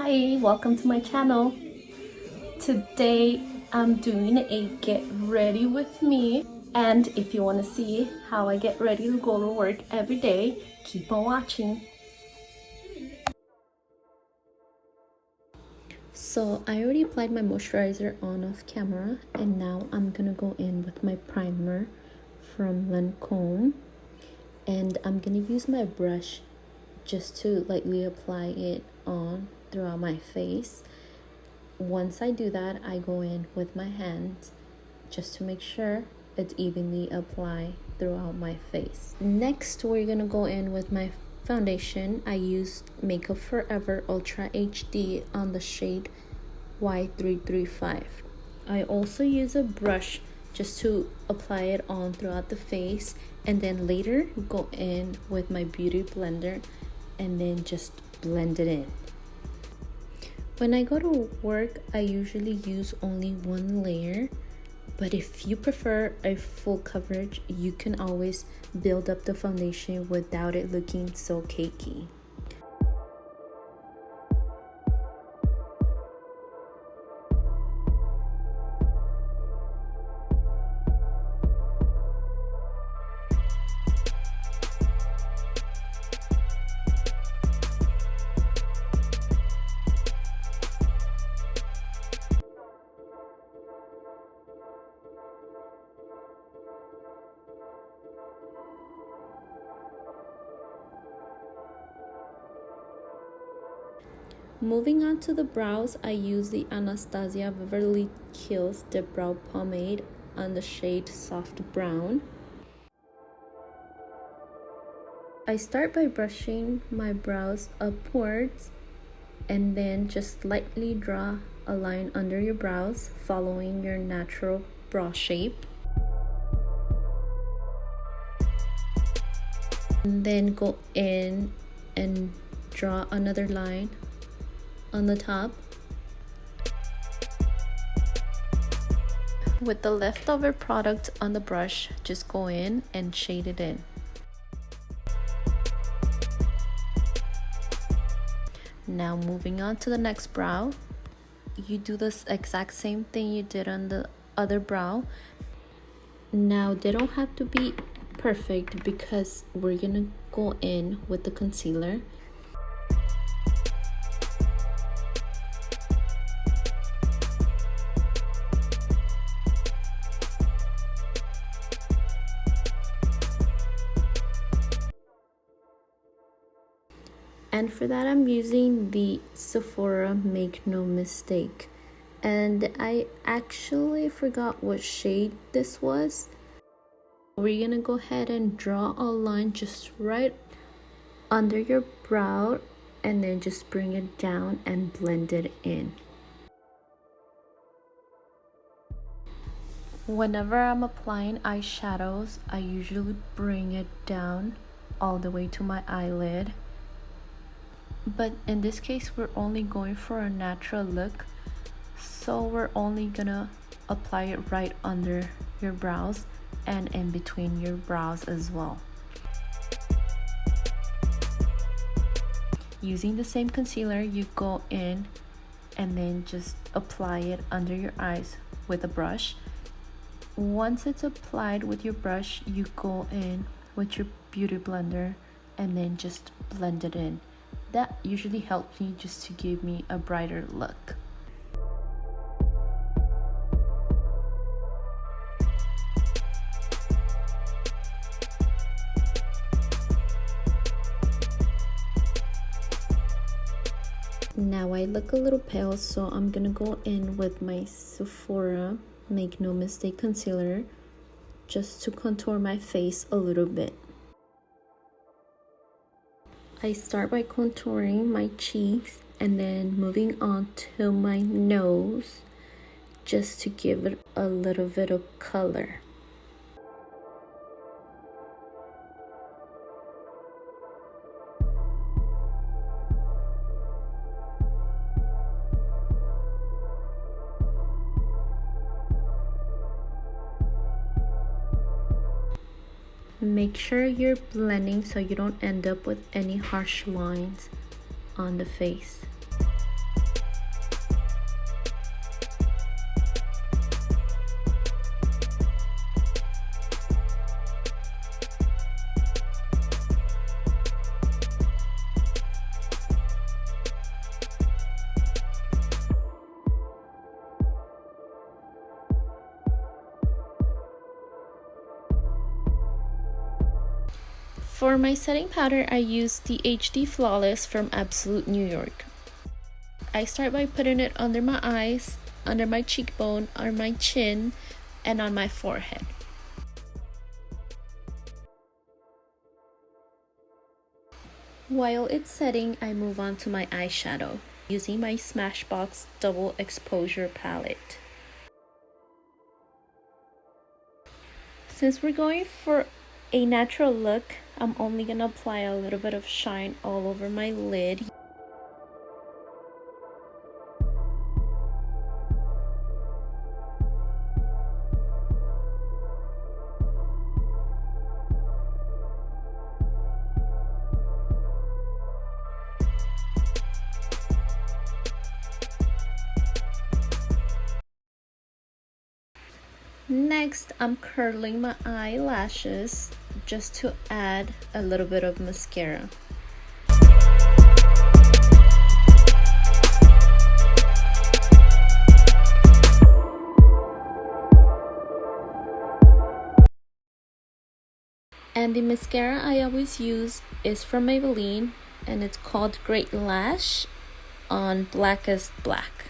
Hi, welcome to my channel. Today I'm doing a get ready with me, and if you want to see how I get ready to go to work every day, keep on watching. So I already applied my moisturizer on off camera, and now I'm gonna go in with my primer from Lancome, and I'm gonna use my brush just to lightly apply it on throughout my face. Once I do that, I go in with my hands just to make sure it's evenly applied throughout my face. Next, we're gonna go in with my foundation. I used Makeup Forever Ultra HD on the shade Y335. I also use a brush just to apply it on throughout the face, and then later go in with my beauty blender and then just blend it in. When I go to work, I usually use only one layer, but if you prefer a full coverage, you can always build up the foundation without it looking so cakey. Moving on to the brows, I use the Anastasia Beverly Hills Dip Brow Pomade on the shade Soft Brown. I start by brushing my brows upwards and then just lightly draw a line under your brows, following your natural brow shape. And then go in and draw another line on the top. With the leftover product on the brush, just go in and shade it in. Now moving on to the next brow, you do this exact same thing you did on the other brow. Now they don't have to be perfect because we're gonna go in with the concealer. And for that, I'm using the Sephora Make No Mistake. And I actually forgot what shade this was. We're gonna go ahead and draw a line just right under your brow and then just bring it down and blend it in. Whenever I'm applying eyeshadows, I usually bring it down all the way to my eyelid. But in this case, we're only going for a natural look, so we're only gonna apply it right under your brows and in between your brows as well. Using the same concealer, you go in and then just apply it under your eyes with a brush. Once it's applied with your brush, you go in with your beauty blender and then just blend it in. That usually helps me just to give me a brighter look. Now I look a little pale, so I'm gonna go in with my Sephora Make No Mistake concealer just to contour my face a little bit. I start by contouring my cheeks and then moving on to my nose just to give it a little bit of color. Make sure you're blending so you don't end up with any harsh lines on the face. For my setting powder, I use the HD Flawless from Absolute New York. I start by putting it under my eyes, under my cheekbone, on my chin, and on my forehead. While it's setting, I move on to my eyeshadow using my Smashbox Double Exposure palette. Since we're going for a natural look, I'm only gonna apply a little bit of shine all over my lid. Next, I'm curling my eyelashes just to add a little bit of mascara. And the mascara I always use is from Maybelline, and it's called Great Lash on Blackest Black.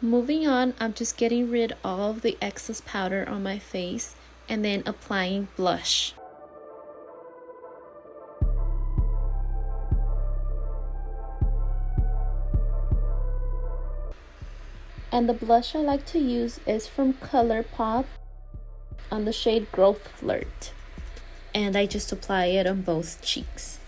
Moving on, I'm just getting rid of all of the excess powder on my face and then applying blush. And the blush I like to use is from ColourPop on the shade Growth Flirt. And I just apply it on both cheeks.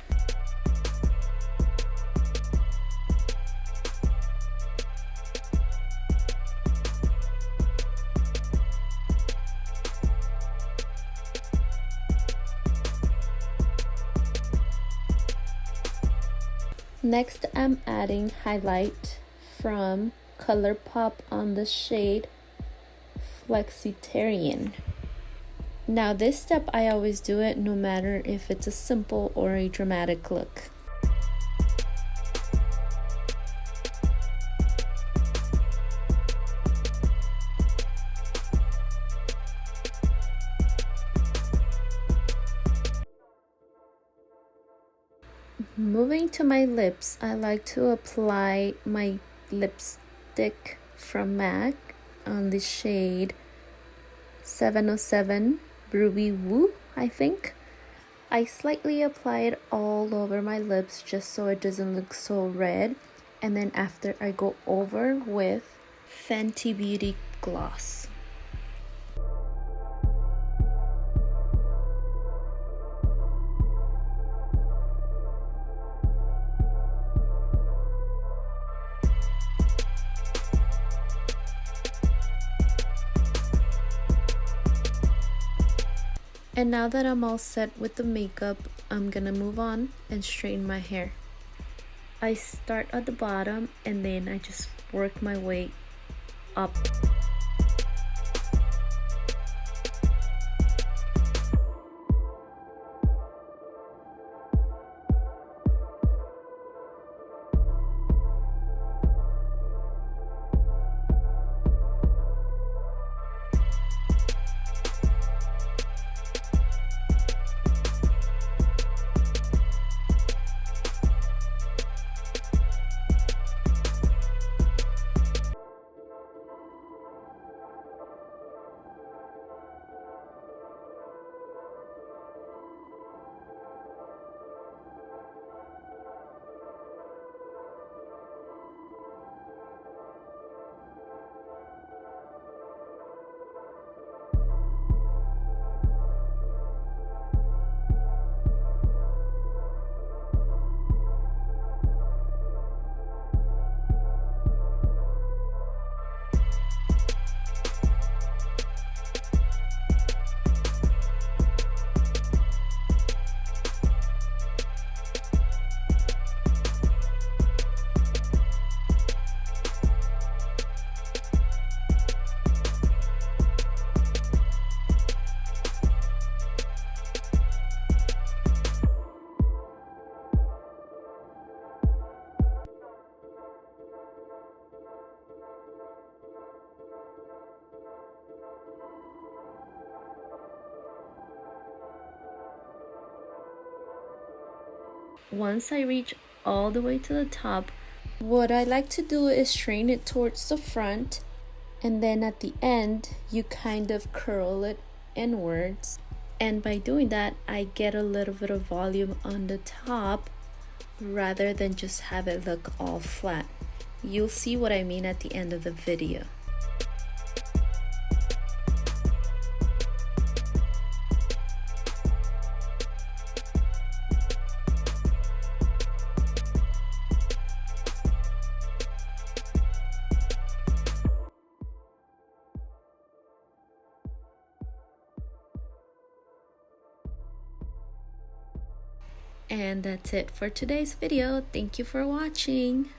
Next, I'm adding highlight from ColourPop on the shade Flexitarian. Now this step, I always do it no matter if it's a simple or a dramatic look. Moving to my lips, I like to apply my lipstick from MAC on the shade 707 Ruby Woo, I think. I slightly apply it all over my lips just so it doesn't look so red. And then after, I go over with Fenty Beauty Gloss. And now that I'm all set with the makeup, I'm gonna move on and straighten my hair. I start at the bottom and then I just work my way up. once I reach all the way to the top, what I like to do is strain it towards the front, and then at the end you kind of curl it inwards, and by doing that I get a little bit of volume on the top rather than just have it look all flat. You'll see what I mean at the end of the video. And that's it for today's video. Thank you for watching.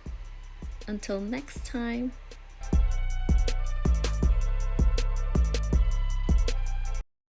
Until next time.